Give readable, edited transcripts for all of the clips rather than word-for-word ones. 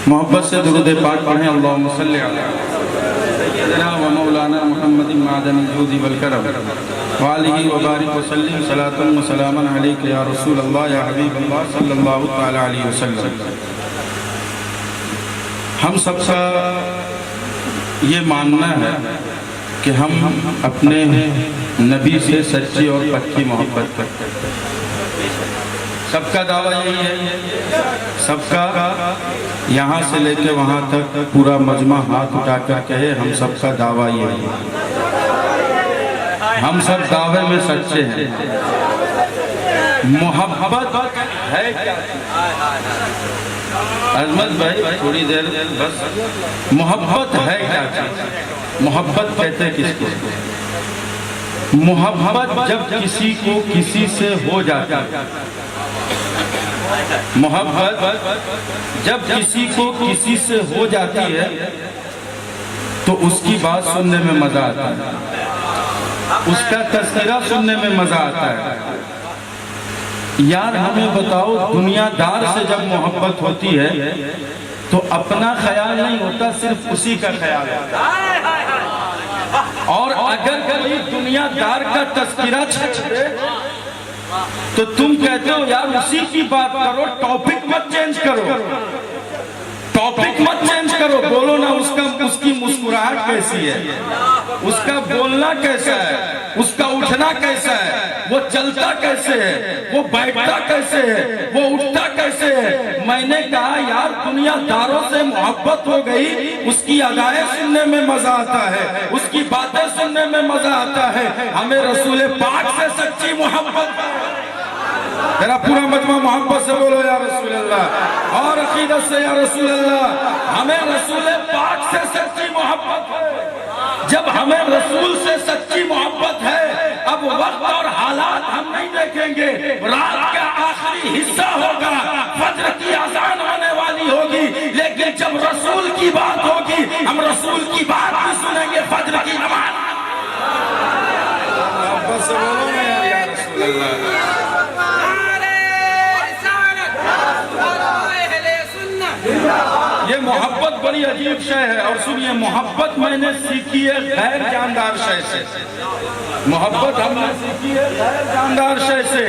मोहब्बत से दुरूद पाक पढ़ें। अल्लाहुम्मा सल्लि अला सय्यिदना व मौलाना मुहम्मदिन मादनिल जूदी वल करम व आलिहि व बारिक व सल्लिम सलातन व सलामन अलैका या रसूल अल्लाह या हबीब अल्लाह सल्लल्लाहु तआला अलैहि वसल्लम। हम सबका ये मानना है कि हम अपने नबी से सच्ची और पक्की मोहब्बत करते हैं। सबका दावा यही है, सबका यहाँ से लेके वहाँ तक पूरा मजमा हाथ उठा कर कहे हम सबका दावा यही है। हम सब दावे में सच्चे हैं। मोहब्बत है क्या? अजमत भाई थोड़ी देर बस। मोहब्बत है क्या चीज? मोहब्बत कहते किसको? मोहब्बत जब किसी को किसी से हो जाता है, मोहब्बत जब किसी को किसी से हो जाती है तो उसकी बात सुनने में मजा आता है, उसका तस्करा सुनने में मजा आता है। यार हमें बताओ, दुनियादार से जब मोहब्बत होती है तो अपना ख्याल नहीं होता, सिर्फ उसी का ख्याल होता है। और अगर कभी दुनियादार का तस्करा छेड़े तो तुम कहते हो यार उसी की बात करो, टॉपिक मत चेंज करो, टॉपिक मत चेंज करो। बोलो ना उसकी मुस्कुराहट कैसी है, उसका बोलना कैसा है, उसका उठना कैसा है, वो चलता कैसे है, वो बैठता कैसे है, वो उठता कैसे है। मैंने कहा यार दुनियादारों से मोहब्बत हो गई, उसकी अदाएं सुनने में मजा आता है, उसकी बातें सुनने में मजा आता है। हमें रसूल पाक से सच्ची मोहब्बत, तेरा पूरा मजमा मोहब्बत से बोलो या रसूल अल्लाह, और अकीदत से या रसूल अल्लाह। हमें रसूल पाक से सच्ची मोहब्बत है। जब हमें रसूल से सच्ची मोहब्बत है, अब वक्त और हालात हम नहीं देखेंगे। रात का आखिरी हिस्सा होगा, फज्र की अज़ान होने वाली होगी, लेकिन जब रसूल की बात होगी हम रसूल की बात भी सुनेंगे। फज्र की नमाज मोहब्बत से बोलो ना या रसूल अल्लाह। ये मोहब्बत बड़ी अजीब शय है। और सुनिए, मोहब्बत मैंने सीखी है गैर जानदार शय से। मोहब्बत हमने सीखी है गैर जानदार शय से।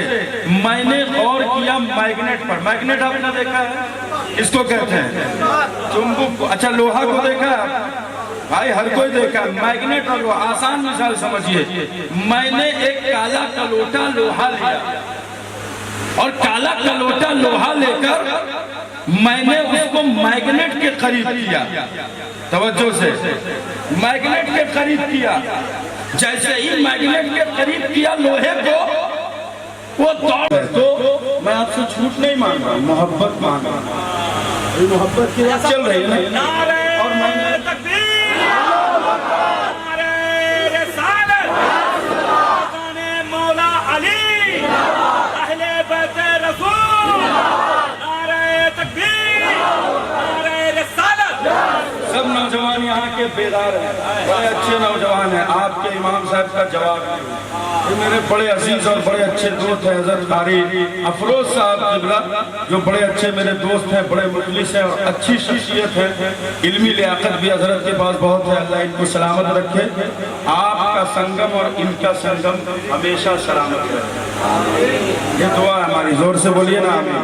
मैंने गौर किया मैग्नेट पर। मैग्नेट आपने देखा है? इसको कहते हैं चुंबक को। अच्छा, लोहा को देखा भाई? हर कोई देखा। मैग्नेट और लोहा, आसान मिसाल समझिए। मैंने एक काला कलोटा लोहा लिया और काला कलोटा लोहा लेकर मैंने उसको मैग्नेट के करीब किया। तवज्जो से, मैग्नेट के करीब किया। जैसे ही मैग्नेट के करीब किया लोहे को, वो दौड़। तो मैं आपसे झूठ नहीं मांग रहा, मोहब्बत मांग रहा हूं। मोहब्बत की बात चल रही है ना। और मैंने मौला अली सब नौजवान यहाँ के बेदार हैं, बड़े अच्छे नौजवान हैं। आपके इमाम साहब का जवाब नहीं। ये मेरे बड़े अजीज और बड़े अच्छे दोस्त हैं हज़रत कारी अफरोज साहब किबला, जो बड़े अच्छे मेरे दोस्त हैं, बड़े मुखलिस हैं और अच्छी शख्सियत है। इल्मी लियाकत भी हजरत के पास बहुत है। अल्लाह इनको सलामत रखे। आपका संगम और इनका संगम हमेशा सलामत रहे। ये दुआ है हमारी। जोर से बोलिए ना आमीन।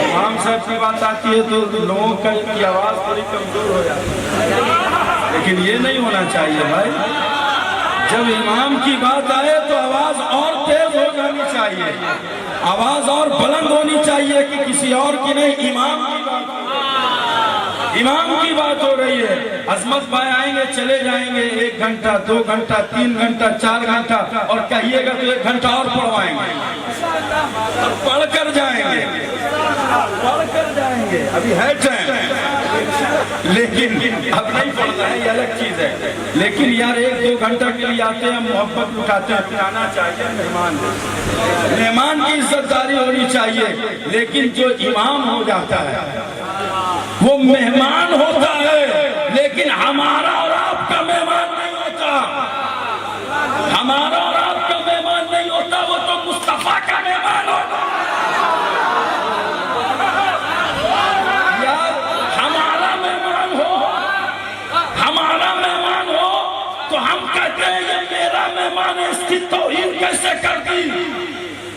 इमाम साहब की बात आती है तो लोगों की आवाज़ थोड़ी कमजोर हो जाती है, लेकिन ये नहीं होना चाहिए भाई। जब इमाम की बात आए तो आवाज और तेज हो जानी चाहिए, आवाज और बुलंद होनी चाहिए कि किसी और की नहीं, इमाम की बात। इमाम की बात हो रही है। अजमत भाई आएंगे, चले जाएंगे 1 घंटा 2 घंटा 3 घंटा 4 घंटा, और कहिएगा तो 1 घंटा और पढ़वाएंगे, पढ़ कर जाएंगे, पढ़ कर जाएंगे। अभी है टाइम, लेकिन अब नहीं पढ़ना है, ये अलग चीज है। लेकिन यार 1-2 घंटा के लिए आते हैं, मोहब्बत उठाते हैं, पिलाना चाहिए। मेहमान की इज्जतदारी होनी चाहिए। लेकिन जो इमाम हो जाता है वो मेहमान होता है, लेकिन हमारा और आपका मेहमान नहीं होता। हमारा और आपका मेहमान नहीं होता, वो तो मुस्तफा का मेहमान होता। यार हमारा मेहमान है इसकी तौहीन कैसे कर दी।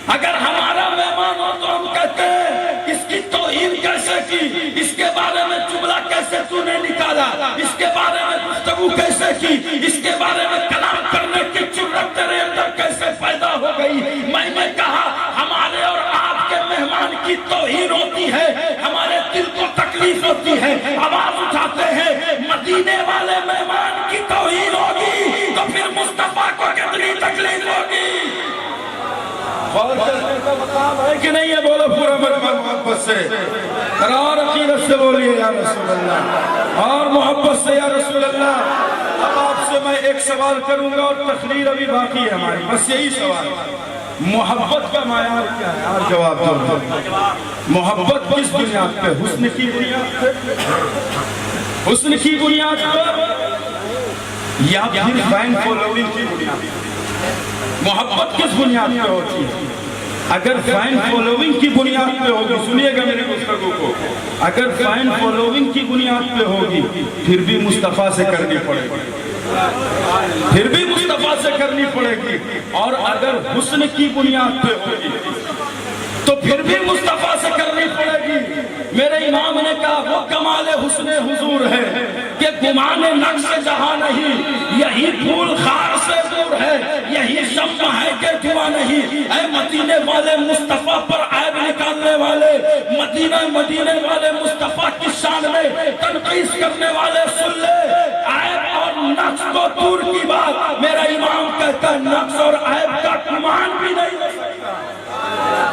अगर हमारा मेहमान हो तो हम कहते हैं इसकी तौहीन कैसे की, इसके बारे में जुमला कैसे तूने निकाला, इसके बारे में गुफ्तगू कैसे की, इसके बारे में कलाम करने की जुर्रत तेरे अंदर कैसे पैदा हो गई। मैंने कहा हमारे और आपके मेहमान की तौहीन होती है, हमारे दिल को तकलीफ होती है, आवाज उठाते हैं मदीने वाले मेहमान की तौहीन होगी तो फिर मुस्तफा को कितनी तकलीफ होगी। है कि नहीं है? बोलो पूरा मोहब्बत से और अकीदत से बोलिए या रसूल अल्लाह, और मोहब्बत से या रसूल अल्लाह। अब आपसे मैं एक सवाल करूंगा और तकरीर अभी बाकी है हमारी, बस यही सवाल, मोहब्बत का मायार क्या है? आप जवाब दो। मोहब्बत किस बुनियाद पे? हुस्न की बुनियाद पे, हुस्न की बुनियाद पर, या फिर फैन फॉलोइंग की बुनियाद पे? मोहब्बत किस बुनियाद पे होती है? अगर फैन फॉलोइंग की बुनियाद पे होगी, सुनिएगा मेरे गुफ्तगू को, अगर फैन फॉलोइंग की बुनियाद पे होगी फिर भी मुस्तफा से करनी पड़ेगी, फिर भी मुस्तफा से करनी पड़ेगी। और अगर हुस्न की बुनियाद पे होगी तो फिर भी मुस्तफा से करनी पड़ेगी। मेरे इमाम ने कहा वो कमाले हुस्ने हुजूर है कि गुमाने नक्श जहां नहीं, यही फूल खार से दूर है, यही शम्मा है कि धुआं नहीं। ऐ मदीने वाले मुस्तफा पर ऐब निकालने वाले, मदीने वाले मुस्तफा की शान में तनकीस करने वाले सुन ले, ऐब और नक्श को दूर की बात मेरा इमाम कहता है नक्श और ऐब का गुमान भी नहीं हो सकता,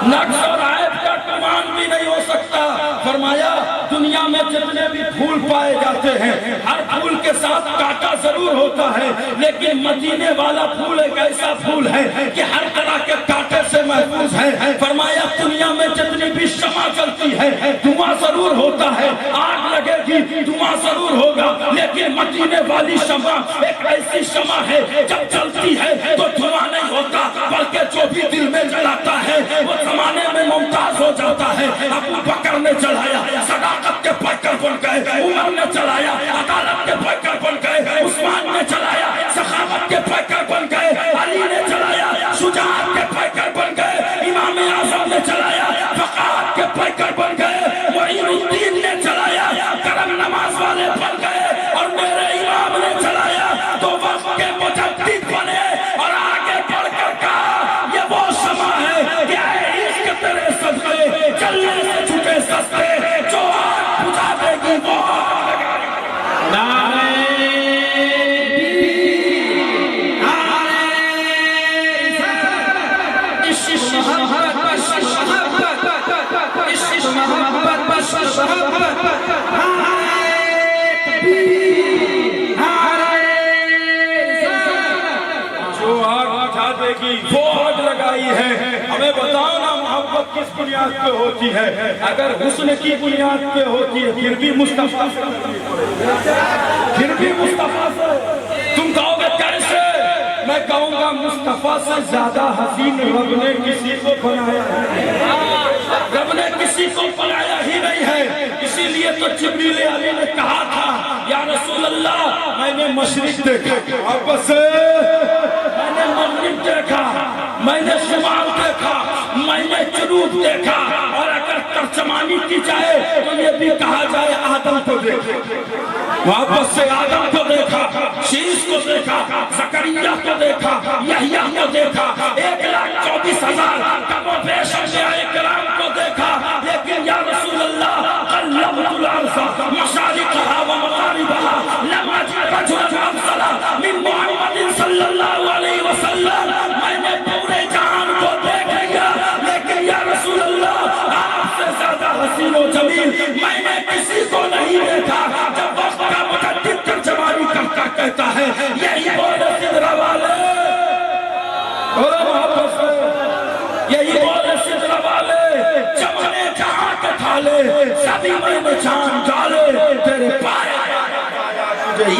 नक्श और ऐब का गुमान भी नहीं हो सकता। फरमाया दुनिया में जितने भी फूल पाए जाते हैं हर फूल के साथ कांटा जरूर होता है, लेकिन मदीने वाला फूल एक ऐसा फूल है कि हर तरह के कांटे से महफूज है। फरमाया दुनिया में जितनी भी शमा चलती है धुआं जरूर होता है, आग लगेगी धुआं जरूर होगा, लेकिन मदीने वाली शमा एक ऐसी शमा है जब चलती है तो धुआं नहीं होता, बल्कि जो भी दिल में जलाता है वो जमाने में मुमताज हो जाता है। अबू बकर ने चलाया, सदाकत के पैकर बन गए, उमर ने चलाया, अदालत के पैकर बन गए, उस्मान ने चलाया, सखावत के पैकर बन गए, अली ने चलाया, शुजाअत के पैकर बन गए, इमाम आजम ने चलाया, फकाहत के पैकर बन गए, मुईनुद्दीन ने चलाया, करम नमाज वाले बन गए, और मेरे इमाम ने चलाया तो वक्त के मुजद्दिद बने और आगे बढ़कर कहा ये वो शमा है कि इश्क तेरे सदके चलने से छूटे सस्ते, जो आग बुझा देगी वो वो आग लगाई है। हमें बताओ ना मोहब्बत किस बुनियाद पे होती है? अगर हुस्न की बुनियाद पे होती है फिर भी मुस्तफा से, फिर भी मुस्तफा से। तुम कहोगे कैसे? मैं कहूंगा मुस्तफा से ज्यादा हसीन रब ने किसी को बनाया है, रब ने किसी को बनाया ही नहीं है। इसीलिए तो जिब्रील अली ने कहा था या रसूल अल्लाह मैंने मशरिक देखा, वापस मैंने मगरिब देखा, मैंने शुमाल देखा, मैंने जुनूब देखा, और अगर तर्जमानी की जाए तो ये भी कहा जाए आदम को देखा, वापस से आदम को देखा, शीश को देखा, जकरिया को देखा, यहया को देखा, 1,24,000 कबो पेश इकराम को देखा। लेकिन या रसूल अल्लाह कल्लमतुल अर्ज़ मशारिक़हा व मग़ारिबहा लम अजिद रजुलन अफ़ज़ला मिन मुहम्मदिन सल्लल्लाहु अलैहि वसल्लम। मैंने पूरे जहान को देख लिया, लेकिन या रसूल अल्लाह आपसे ज्यादा हसीन व जमील मैंने किसी को नहीं देखा। जब वक्त का मुजद्दिद तर्जमानी करता कहता है यही बोले सिदरा वाले, यही बोले सिदरा वाले, चमने जहां के थाले सभी में जान डाले तेरे पाए तुझे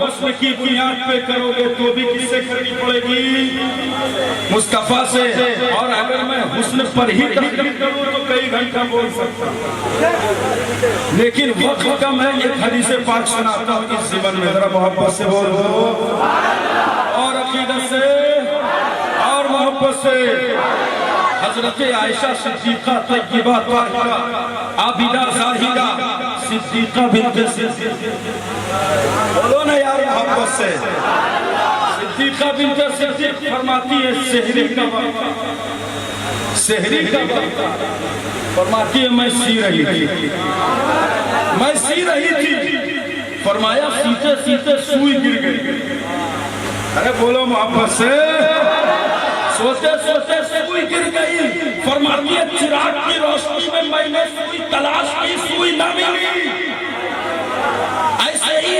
हुस्न की बुनियाद पे करोगे तो भी किससे करनी पड़ेगी? मुस्तफा से। और अगर मैं हुस्न पर ही तकरीर करूं तो कई घंटा बोल सकता हूं, लेकिन वक्त कम है। एक हदीस पाक सुनाता हूं इस जीवन में, जरा मोहब्बत से बोलो और अकीदत से और मोहब्बत से। हजरत आयशा सिद्दीका तय्यबा ताहिरा आबिदा जाहिदा सिद्दीका बिन्ते सिद्दीक, बोलो ना यार मोहब्बत से। सिद्दीका बिन्ते सिद्दीक फरमाती है सहरी का फरमाती है मैं सी रही थी, फरमाया सीते सीते सुई गिर गई। अरे बोलो मोहब्बत से। सोते सोते सुई गिर गई, फरमाती है चिराग की रोशनी में मैंने सुई तलाश की, सुई न मिली। ऐसे ही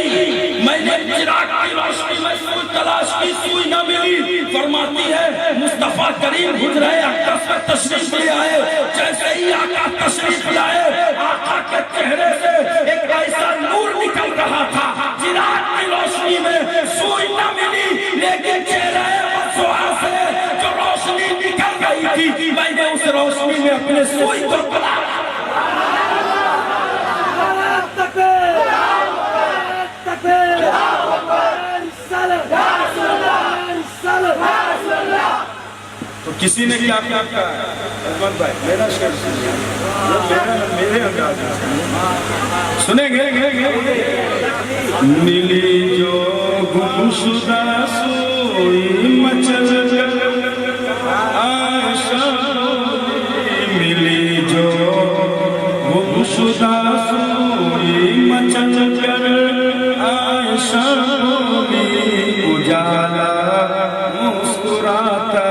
मैंने चिराग की रोशनी में सुई तलाश की, सुई न मिली। फरमाती है मुस्तफा करीम हुजरे अक़दस में तशरीफ ले आए। जैसे ही आका तशरीफ लाए, आका के चेहरे से एक ऐसा नूर निकल रहा था, चिराग की रोशनी में सुई न मिली, लेकिन चेहरे से जो रोशनी निकल रही थी, मैंने उस रोशनी में अपने सुई को पला। तो किसी ने क्या क्या कहा? अहमद भाई मेरा शेर मेरे अंदाज सुनेंगे। मिली जो गुमशुदा सोई मचल आशा, मिली जो गुमशुदा सोई मचल कर आशा, उजाला मुस्कुराता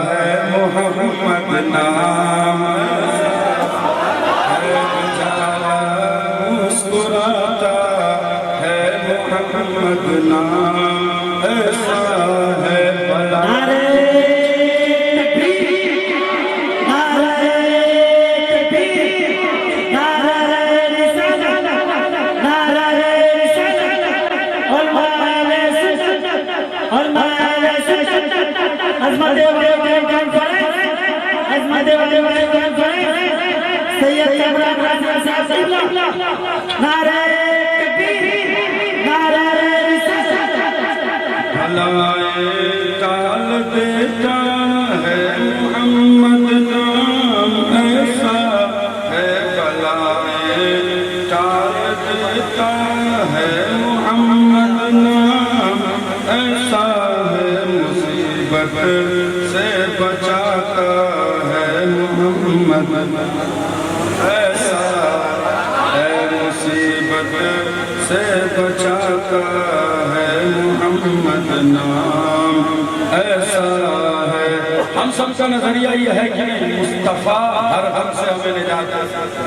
है मोहम्मद नाम, उजाला मुस्कुराता है मोहम्मद नाम, ऐसा है भला। टाल देता है मोहम्मद नाम, ऐसा है बलाए टाल देता है मोहम्मद नाम, ऐसा है मुसीबत से बचाता है मोहम्मद, ऐसा है मुसीबत से बचाता है मोहम्मद नाम, ऐसा है। हम सबका नजरिया यह है कि मुस्तफा हर गम से हमें निजात देता।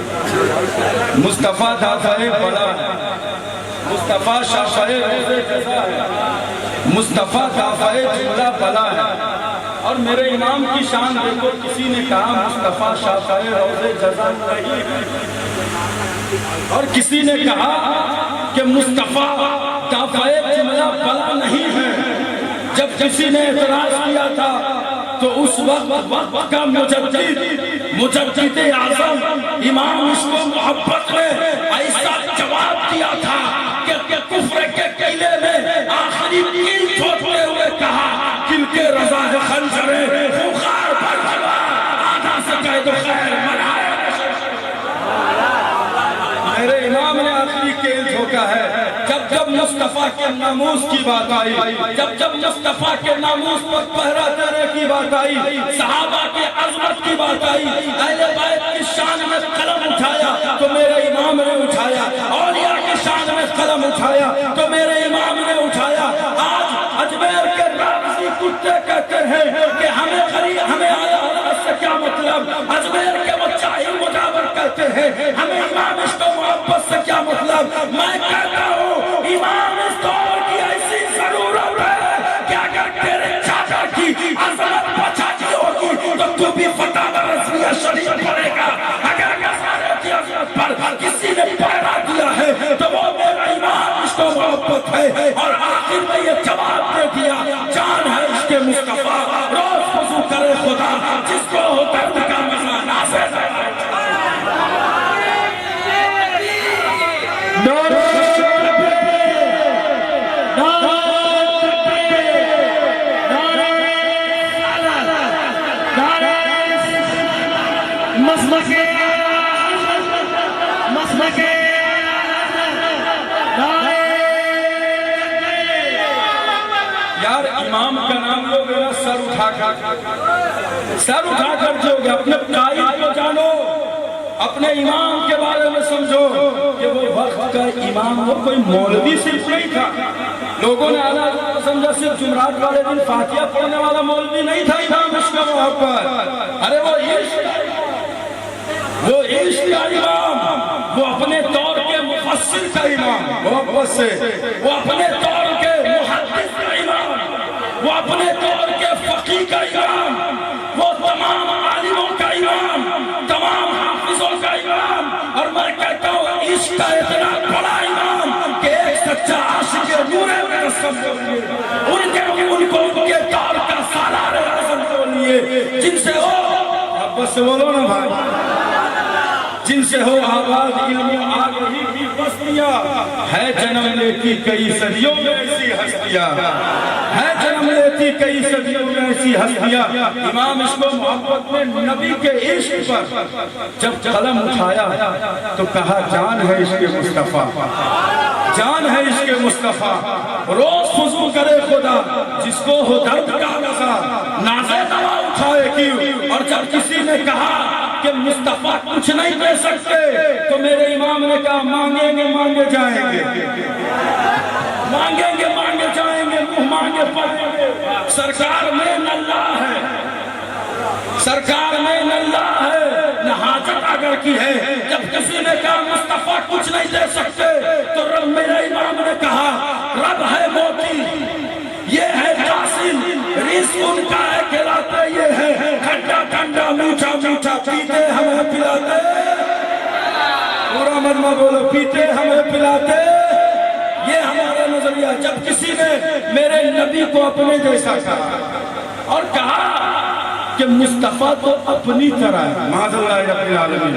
मुस्तफा दाफ़े बला है, मुस्तफा शाफ़े रोज़े जज़ा है, मुस्तफा दाफ़े जुमला बला है। और मेरे इमाम की शान देखो, किसी ने कहा मुस्तफा शाफ़े रोज़े जज़ा नहीं है, और किसी ने कहा कि मुस्तफा दाफ़े जुमला बला नहीं है। जब किसी ने एतराज किया था तो उस वक्त का मुजद्दिद आज़म इमाम उसको मोहब्बत में ऐसा जवाब दिया था कि कुफ्र के किले में आखिरी कील ठोकते हुए कहा, किनके रज़ा है खंजरे खुखार पर जवा, आधा से कह दो खैर मनाए। मेरे इमाम ने आखिरी कील ठोका है जब मुस्तफा के नामूस की बात आई, जब मुस्तफा के नामूस पर पहरा देने की बात आई, सहाबा के अज़मत की बात आई, अहले बैत की शान में कलम उठाया तो मेरे इमाम ने उठाया, औलिया की शान में कलम उठाया तो मेरे इमाम ने उठाया। आज अजमेर के राज़ी कुत्ते कहते हैं कि हमें आया से क्या मतलब, अजमेर के वो चाहिए मुजावर कहते हैं हमें इमाम इसको मोहब्बत से क्या मतलब। मैं कहता हूँ इमाम इस दौर की ऐसी जरूरत है कि अगर तेरे चाचा की अजमत बचानी होगी तो तू भी फतवा रज़विया शरीफ पढ़ेगा। अगर सारे की अजमत पर किसी ने पहरा दिया है तो वो मेरा इमाम इसको मोहब्बत है। और आखिर में ये जवाब दे दिया, जान है इसके मुस्तफा, रोज वजू करे खुदा, जिसको हो दर्द का मसला नाज़िल है। यार इमाम का नाम लोग सर उठाकर जो अपने कायद को जानो, अपने इमाम के बारे में समझो कि वो वक्त का इमाम वो कोई मौलवी सिर्फ नहीं था। लोगों ने आला समझा सिर्फ जुमरात वाले दिन फातिहा पढ़ने वाला मौलवी नहीं था इमाम इसका मोहब्बत। अरे वो इश्क का इमाम, वो अपने दौर के मुफस्सिर का इमाम, मोहब्बत से वो अपने दौर के मुहद्दिस का इमाम, वो अपने दौर के फकीह का इमाम, वो तमाम आलिमों का इमाम, तमाम हाफिजों का इमाम। और मैं कहता हूँ इश्क का इतना बड़ा इमाम कि एक सच्चा आशिक नूरे में उनको उनके दौर का सालार आज़म बोलिए, जिनसे हो बस बोलो ना भाई, जिनसे हो आवाज आ रही थी बस्तियां, है जन्म लेती कई सदियों में ऐसी हस्तियां, है जन्म लेती कई सदियों में ऐसी हस्तियां। इमाम इसको मोहब्बत में नबी के इश्क पर जब कलम उठाया तो कहा जान है इसके मुस्तफा, जान है इसके मुस्तफा, रोज वज़ू करे खुदा, जिसको हो दर्द का मज़ा नाज़े दवा उठाए क्यों। और जब किसी ने कहा कि मुस्तफा कुछ नहीं दे सकते तो मेरे इमाम ने कहा मांगेंगे मांगे जाएंगे, मांगेंगे मांगे जाएंगे, मुंह मांगे पड़ेंगे। सरकार में नल्ला है, सरकार में नल्ला है, न हाजत अगर की है। जब किसी ने कहा मुस्तफा कुछ नहीं दे सकते तो रब मेरे इमाम ने कहा रब है मोती, ये है कासिल, रिज़्क़ उनका है खिलाते, ये है ठंडा ठंडा मीठा मीठा पीते हमें पिलाते, पूरा मनमा बोलो पीते हमें पिलाते, ये हमारा नजरिया। जब किसी ने मेरे नबी को अपने जैसा कहा और कहा कि मुस्तफा तो अपनी तरह है, माज़अल्लाह रब्बिल आलमीन,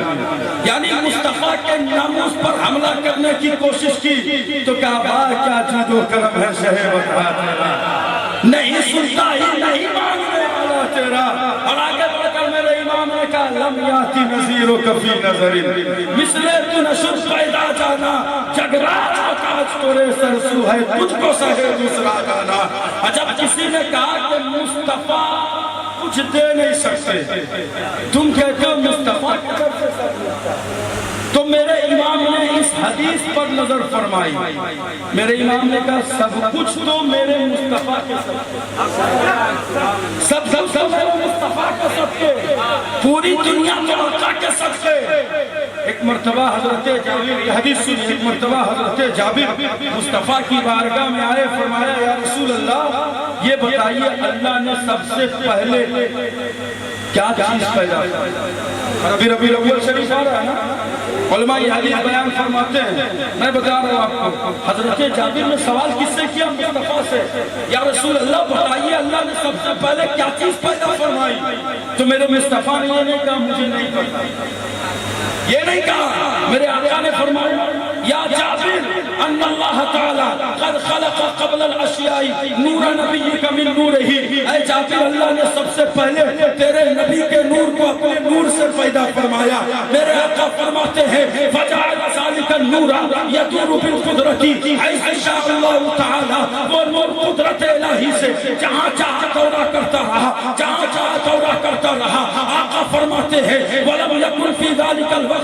यानी मुस्तफा के नामूस पर हमला करने की कोशिश की तो कहा वाह क्या जादू करम है शहे बता तेरा, नहीं सुनता ही नहीं मांगने वाला तेरा। और आगे बढ़कर मेरे इमाम ने कहा लम याती नज़ीरो कफी नज़रिन मिसले तू नशुर पैदा जाना, जगराज काज तोरे सरसू है तुझको सहे दूसरा गाना। जब किसी ने कहा कि मुस्तफा कुछ दे नहीं सकते, तुम कहते हो मुस्तफा तो मेरे इमाम ने इस हदीस पर नजर फरमाई। मेरे इमाम ने कहा सब कुछ तो मेरे मुस्तफा के सब मेरे मुस्तफा के सबके, पूरी दुनिया तो आका के सबके। एक मर्तबा हजरत जाबिर, हदीस सुनिए, एक मर्तबा हजरत जाबिर मुस्तफा की बारगाह में आए, फरमाया या रसूल अल्लाह ये बताइए अल्लाह ने सबसे पहले क्या चीज पैदा की। रबी रबी अव्वल शरीफ आ रहा है ना, उलमा ये हदीस बयान फरमाते हैं। मैं बता रहा हूँ आपको, हजरत जाबिर ने सवाल किससे किया? मुस्तफा से। या रसूल अल्लाह बताइए अल्लाह ने सबसे पहले क्या चीज पैदा फरमाई? तो मेरे मुस्तफा ने ये नहीं कहा मुझे नहीं पता, ये नहीं कहा। मेरे आका ने फरमाया या जाबिर अन्नल्लाह तआला क़द खलक़ क़ब्ल अल-अशियाई नूर नबिय्यिका मिन नूरिही। ऐ जाबिर अल्लाह ने सबसे पहले तेरे नबी के नूर को अपने नूर से पैदा फरमाया। मेरे आका फरमाते हैं फजअल ज़ालिका नूरा यदूरु बिल कुदरती ऐसा अल्लाह तआला, वो नूर कुदरत इलाही से जहां चाहा दौरा करता रहा, जहां चाहा दौरा करता रहा। आका फरमाते हैं वलम यकुन फी ज़ालिकल वक़्ति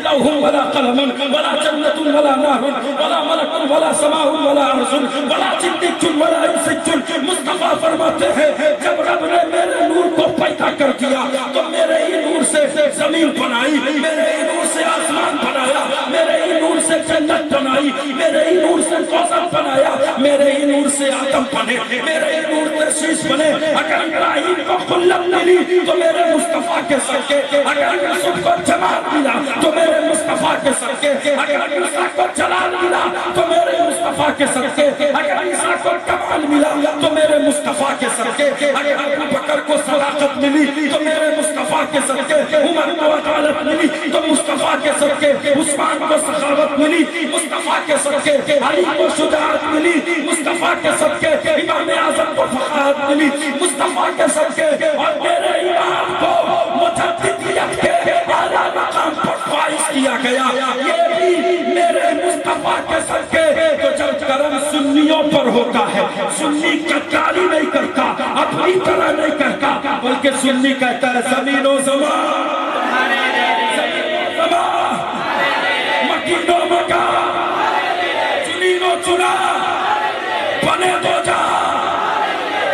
लौहुन वला क़लमुन वला जन्नतुन वला नारुन वला मलकुन वला समाउन वला अर्ज़ुन वला जिन्नुन वला इंसुन। मुस्तफा फरमाते हैं जब रब ने मेरे नूर को पैदा कर दिया तो मेरे ही नूर से जमीन बनाई, मेरे ही नूर से आसमान बनाया, मेरे ही नूर से जन्नत बनाई, मेरे ही नूर से कौसर बनाया, मेरे ही नूर से आदम बने, मेरे ही नूर से शीश बने। अगर इब्राहिम को खुल्लत मिली तो मेरे मुस्तफा के सदके, अगर यूसुफ को जमाल मिला तो मेरे मुस्तफा के सदके, अगर मूसा को जलाल मिला तो मेरे मुस्तफा मुस्तफा के सदके, अगर ईसा को कमाल मिला तो मेरे मुस्तफा के सदके, अगर अबू बकर को सदाकत मिली तो मेरे मुस्तफा के सदके, उमर को अदालत मिली तो मुस्तफा के सदके, उस्मान को सखावत मिली मुस्तफा के सदके, अली को शुजाअत मिली मुस्तफा के सदके, इमाम आज़म को फक़ाहत मिली मुस्तफा के सदके, और मेरे इमाम को मुतअद्दिदियत के आला मकाम पर फाइज किया गया, ये भी मेरे मुस्तफा के सदके। तो जब करम सुन्नियों पर होता है, सुन्नी कट्टारी नहीं करता, अपनी तरह नहीं करता, बल्कि सुन्नी कहता है ज़मीनो ज़मा, मकीनो मका, चुनीनो चुना, बने दो जा,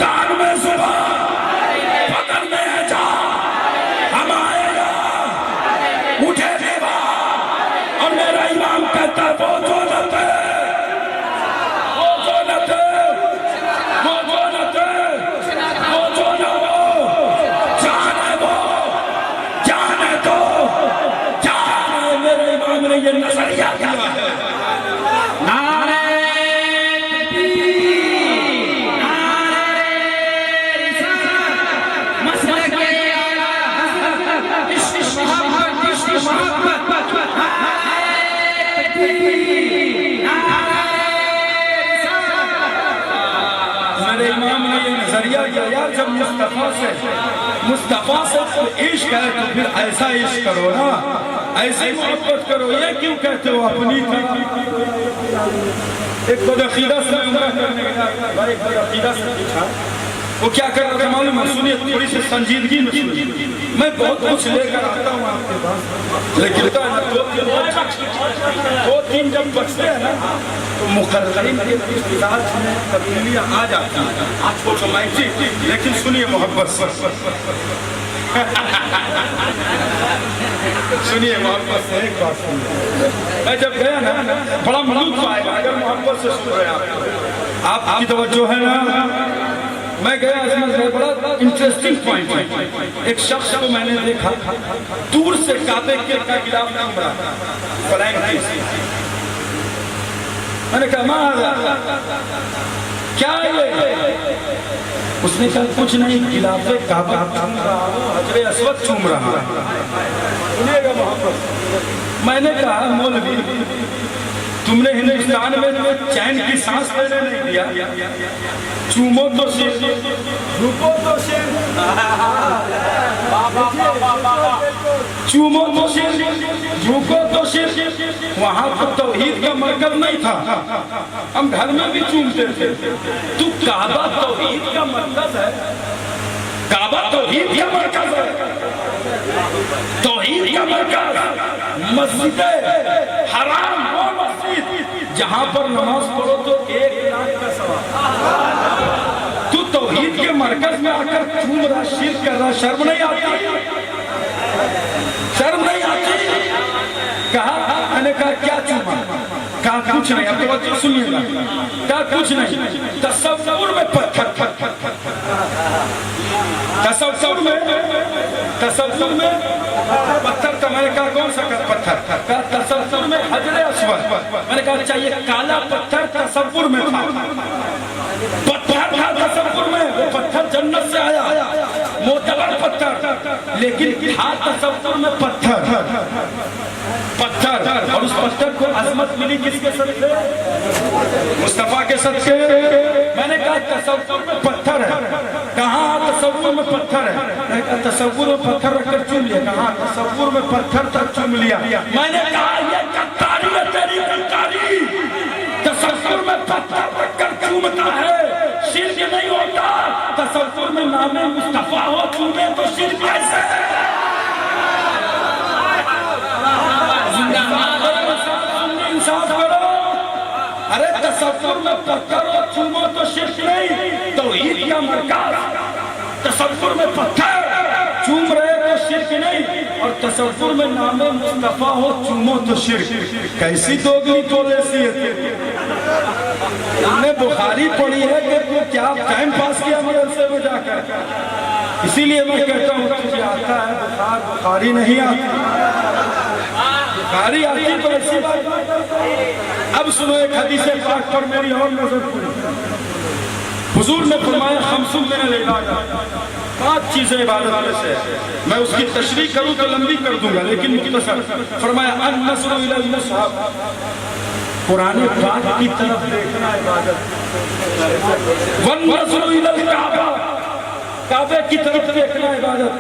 कान में सुबह, बदन में है जा, हम आएगा, उठे देवा, और मेरा इमाम कहता है वो जो नते, वो जो नते, वो जो नते, वो जो न हो, जाने दो, जाने दो, जाने। मेरे इमाम ने ये नजरिया दिया है। नारे मेरे इमाम ने ये नजरिया दिया, यार जब मुस्तफा से तो इश्क है तो फिर ऐसा इश्क करो ना, ऐसी मोहब्बत करो। ये क्यों कहते हो अपनी एक बदअकीदा से पूछा, वो क्या कर रहा था मालूम है? सुनिए थोड़ी सी संजीदगी में सुनिए। मैं बहुत कुछ लेकर आता हूँ आपके पास, लेकिन दो तीन जब बचते हैं ना तो मुकर्ररीन के मिजाज में तब्दीलियाँ आ जाती हैं, आपको समझती। लेकिन सुनिए मोहब्बत से, सुनिए मोहब्बत से एक बात सुनिए। मैं जब गया ना बड़ा लुत्फ आएगा अगर मोहब्बत से सुन रहे हैं आपकी तवज्जो है ना। मैं गया इसमें बड़ा इंटरेस्टिंग पॉइंट है, एक शख्स को मैंने देखा दूर से काबे के खिलाफ नाम रहा, मैंने कहा क्या ये? उसने कहा कुछ नहीं, खिलाफे काबा चूम रहा हूँ, हजरे अस्वद चूम रहा हूँ। सुनिएगा मोहब्बत। मैंने कहा मौलवी तुमने हिंदुस्तान में चैन की सांस लेने नहीं दिया, चूमो तो सिर्फ, झुको तो सिर्फ, चूमो तो सिर्फ, झुको तो सिर्फ। वहाँ तो तौहीद का मरकज नहीं था, हम घर में भी चूमते थे। तू काबा तौहीद का मरकज है, काबा तौहीद का मरकज है, तौहीद का मरकज। मस्जिद हराम वो मस्जिद जहाँ पर नमाज पढ़ो तो 1 लाख का सवाब। तू तौहीद के मरकज में आकर चूम रहा, शिर्क कर रहा, शर्म नहीं आती? शर्म नहीं आती? कहा, मैंने कहा क्या चूमा? कहा कुछ नहीं। अब तो सुनिएगा, कहा कुछ नहीं, तसव्वुर में पत्थर, तसव्वुर में पत्थर का। मैंने कहा कौन सा पत्थर? कहा तसव्वुर में हजरे अस्वद। मैंने कहा चाहिए काला पत्थर तसव्वुर में था, पत्थर था तसव्वुर में, वो पत्थर जन्नत से आया, मोतबर पत्थर, लेकिन था तसव्वुर में पत्थर। और उस पत्थर को अजमत मिली किसके सदके? मुस्तफा के सदके। मैंने कहा तसव्वुर में पत्थर है, कहाँ तसव्वुर में पत्थर है? मैंने कहा तसव्वुर में पत्थर रखकर चूम लिया, कहाँ तसव्वुर में पत्थर तक चूम लिया। मैंने कहा ये कत्तारी है तेरी कत्तारी, तसव्वुर में पत्थर रखकर चूमता है, शिर्क नहीं होता। तसव्वुर में नामे मुस्तफा हो चूमे तो शिर्क कैसे? अरे तसव्वुर में पत्थर और चूमो तो शिर्क नहीं, तौहीद का मरकज। तसव्वुर में पत्थर चूम रहे तो शिर्क नहीं, और तसव्वुर में नामे मुस्तफा हो चूमो तो शिर्क। कैसी दोगली पॉलिसी है? हमने बुखारी पढ़ी है कि तू क्या टाइम पास किया मदरसे में जाकर? इसीलिए मैं कहता हूँ तुझे आता है बुखार, बुखारी नहीं आती। बुखारी आती तो ऐसी बात अब सुनो एक हदीस पाक पर मेरी और नजर पड़ी। हुजूर ने फरमाया खमसुन मिनल इबादत, 5 चीजें इबादत में से। मैं उसकी तशरीह करूं तो लंबी कर दूंगा, लेकिन मुख्तसर फरमाया अन नज़्रु इलल मुसहफ, कुरान पाक की तरफ देखना इबादत, वन नज़्रु इलल काबा, काबे की तरफ देखना इबादत,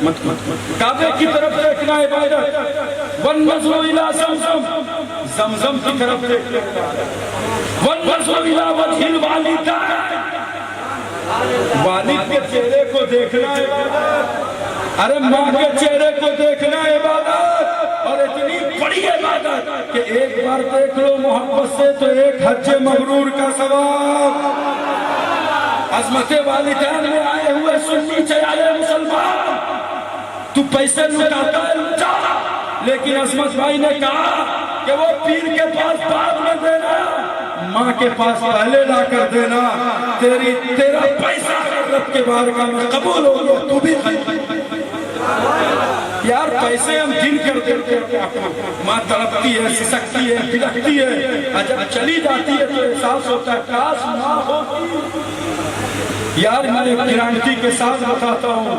मत काबे की तरफ देखना इबादत, वन नज़्रु इला ज़मज़म, ज़मज़म की तरफ देखना, वन नज़्रु इला वजहिल वालिदैन, वालिद के चेहरे को देखना इबादत, अरे माँ के चेहरे को देखना इबादत, और इतनी बड़ी इबादत कि एक बार देख लो मोहब्बत से तो एक हज मबरूर का सवाब। अजमते वालिदैन में आए हुए सुन्नी चयाले मुसलमान, तू पैसे लुटाता है लुटा, लेकिन अजमत भाई ने कहा कि वो पीर के पास बाद में देना, माँ के पास पहले ला कर देना। तेरा पैसा रब के बारगाह में कबूल हो गया, तू भी यार पैसे हम गिन कर देते हैं, माँ तड़पती है, सिसकती है, बिलखती है, और जब चली जाती है तो एहसास होता है काश माँ होती। यार मैं एक गारंटी के साथ बताता हूँ,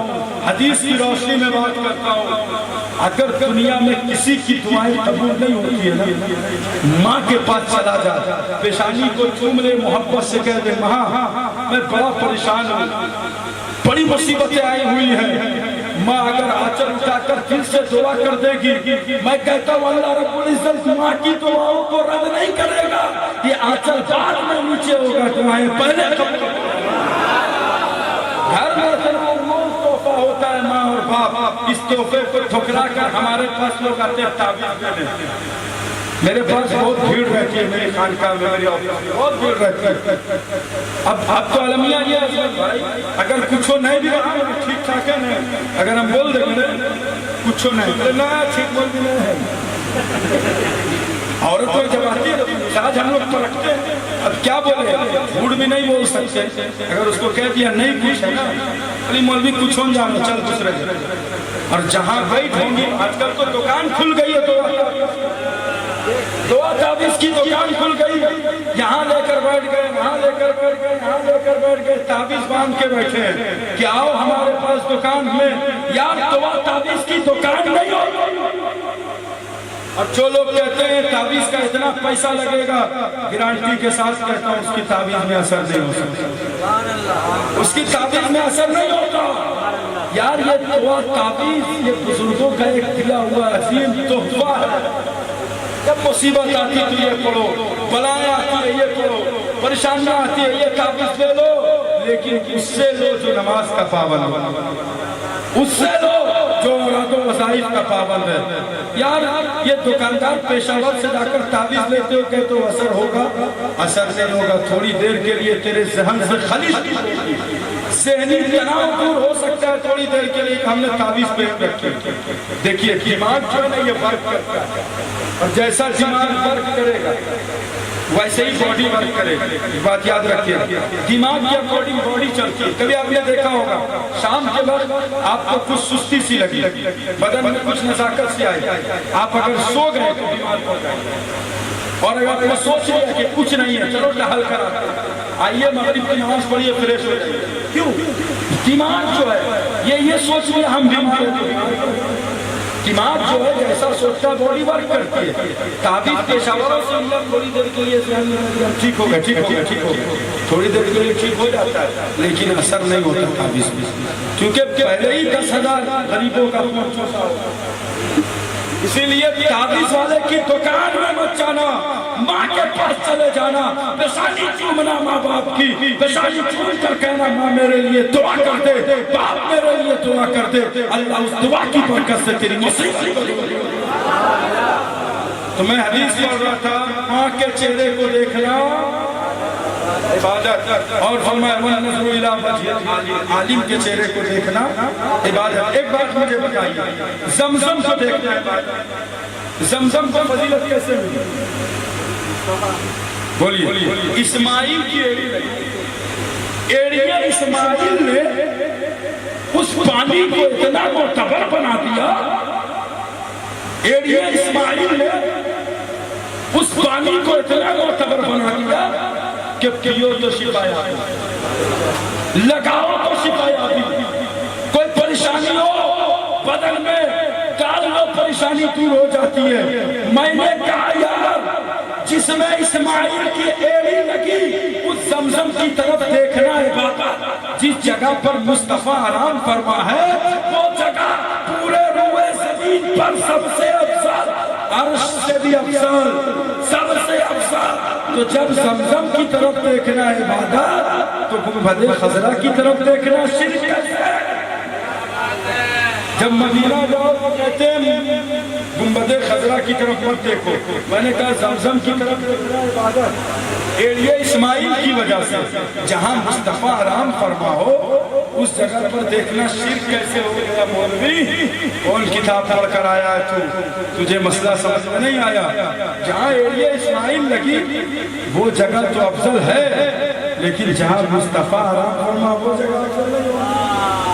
हदीस की रोशनी में बात करता हूँ, अगर दुनिया में किसी की दुआएं कबूल नहीं होती है ना, माँ के पास चला जा, पेशानी को चूम ले, मोहब्बत से कह दे माँ मैं बड़ा परेशान हूँ, बड़ी मुसीबतें आई हुई हैं, माँ अगर आंचल उठाकर दिल से दुआ कर देगी, मैं कहता हूँ अल्लाह रब्बुल इज्जत माँ की दुआओं को रद्द नहीं करेगा, ये आंचल बाद में नीचे होगा, दुआएं पहले घर में तोहफा होता है माँ और बाप, इस तोहफे को ठुकरा कर हमारे पास लोग आते हैं ताबीज देने। मेरे पास बहुत भीड़ रहती है, मेरी खानकाह में, मेरी ऑफिस में बहुत भीड़ रहती है। अब तो अलमिया ये भाई, अगर कुछ नहीं भी रहा ठीक ठाक है ना, अगर हम बोल देंगे कुछ नहीं ना ठीक बोल भी नहीं है, औरत लोग जब आती है आज हम लोग तो रखते हैं, अब क्या बोले, झूठ भी नहीं बोल सकते, अगर उसको कह दिया नहीं कुछ है ना, अरे मौलवी कुछ हो जाना चल दूसरे, और जहाँ बैठ होंगी, आजकल तो दुकान खुल गई है, दुआ ताबीज की दुकान खुल गई, यहाँ लेकर बैठ गए, यहाँ लेकर बैठ गए, यहाँ लेकर बैठ गए, ताबीज बांध के बैठे हैं कि आओ हमारे पास दुकान में। यार दुआ ताबीज की दुकान नहीं हो, और जो लोग कहते हैं ताबीज का इतना पैसा लगेगा, गारंटी के साथ कहता हूँ उसकी ताबीज में असर नहीं हो सकता, उसकी ताबीज में असर नहीं होता। यार ये दुआ ताबीज ये बुजुर्गों का एक दिया हुआ अजीम तोहफा है। जब मुसीबत आती है तो ये पढ़ो, बलाएं आती है ये पढ़ो, परेशानियां आती है ये ताबीज ले लो, लेकिन उससे लो जो नमाज का पाबंद है, उससे लो जो औरतों वसाइल का पाबंद है। यार ये दुकानदार पेशावर से जाकर ताबीज लेते हो, कहते हो असर होगा, असर नहीं होगा, थोड़ी देर के लिए तेरे जहन से खलिश सहनी तनाव दूर हो सकता है, थोड़ी देर के लिए हमने ताबीज पे रखी। देखिए दिमाग जो है ना ये वर्क करता है, और जैसा दिमाग वर्क करेगा वैसे ही बॉडी वर्क करेगी। बात याद रखिए, दिमाग के अकॉर्डिंग बॉडी चलती है। कभी आपने देखा होगा शाम के वक्त आपको कुछ सुस्ती सी लगी, बदन में कुछ नजाकत सी आई, आप अगर सो गए तो बीमार हो गए, और अगर आपको सोच लिया कि कुछ नहीं है चलो टहल कर आइए मगरिब की नमाज पढ़िए फ्रेश हो जाइए, क्यों? दिमाग जो है ये सोच लिया हम बीमार हो। दिमाग जो है जैसा सोचता बॉडी वर्क करती है। ताबीज पेशावरों से थोड़ी देर के लिए ठीक हो गया, ठीक हो गया, ठीक हो गया, थोड़ी देर के लिए ठीक हो जाता है, लेकिन असर नहीं होता ताबीज में, क्योंकि पहले ही 10,000 गरीबों का पहुंचा होगा। इसीलिए ताबीज वाले की दुकान में मत जाना, माँ के पास चले जाना, पेशानी चूमना माँ बाप की, पेशानी चूम कर कहना माँ मेरे लिए दुआ कर दे, बाप मेरे लिए दुआ कर दे, अल्लाह उस दुआ की बरकत से तेरी मुसीबत। तो मैं हदीस पढ़ रहा था, माँ के चेहरे को देखना इबादत, और आलिम के चेहरे को देखना इबादत। एक बात मुझे बताइए, जमजम को देखना इबादत, जमजम को फजीलत कैसे मिली? बोलिए। इस्माइल की एड़िया इस्माइल ने उस पानी को इतना मोतबर बना दिया, एड़िया इस्माइल ने उस पानी को इतना मोतबर बना दिया कि पियो तो शिफाया, लगाओ तो शिफाया भी। कोई परेशानी हो बदन में डाल लो, परेशानी दूर हो जाती है। मैंने कहा यार, जिसमें इस्माइल की एड़ी लगी उस जमजम की तरफ देखना है बाबा। जिस जगह पर मुस्तफा आराम फरमा है वो जगह पूरे रुए ज़मीन पर सबसे अफजल, अर्श से भी अफजल, सबसे अफजल। तो जब जमजम की तरफ देखना है इबादत, तो गुंबद खजरा की तरफ देखना शिर्क है। जब मदीना जाओ तो कहते हैं गुंबद खजरा की तरफ मत देखो। मैंने कहा जमजम की तरफ देखना इबादत। एड़िए इस्माइल की वजह से जहां मुस्तफा आराम फरमा हो उस जगह पर देखना शिर्क कैसे हो गया? मौलवी कौन किताब पढ़ कर आया है तुझे मसला समझ में नहीं आया? जहां एड़िए इस्माइल लगी वो जगह तो अफजल है, लेकिन जहां मुस्तफा आराम फरमा वो जगह अफजल नहीं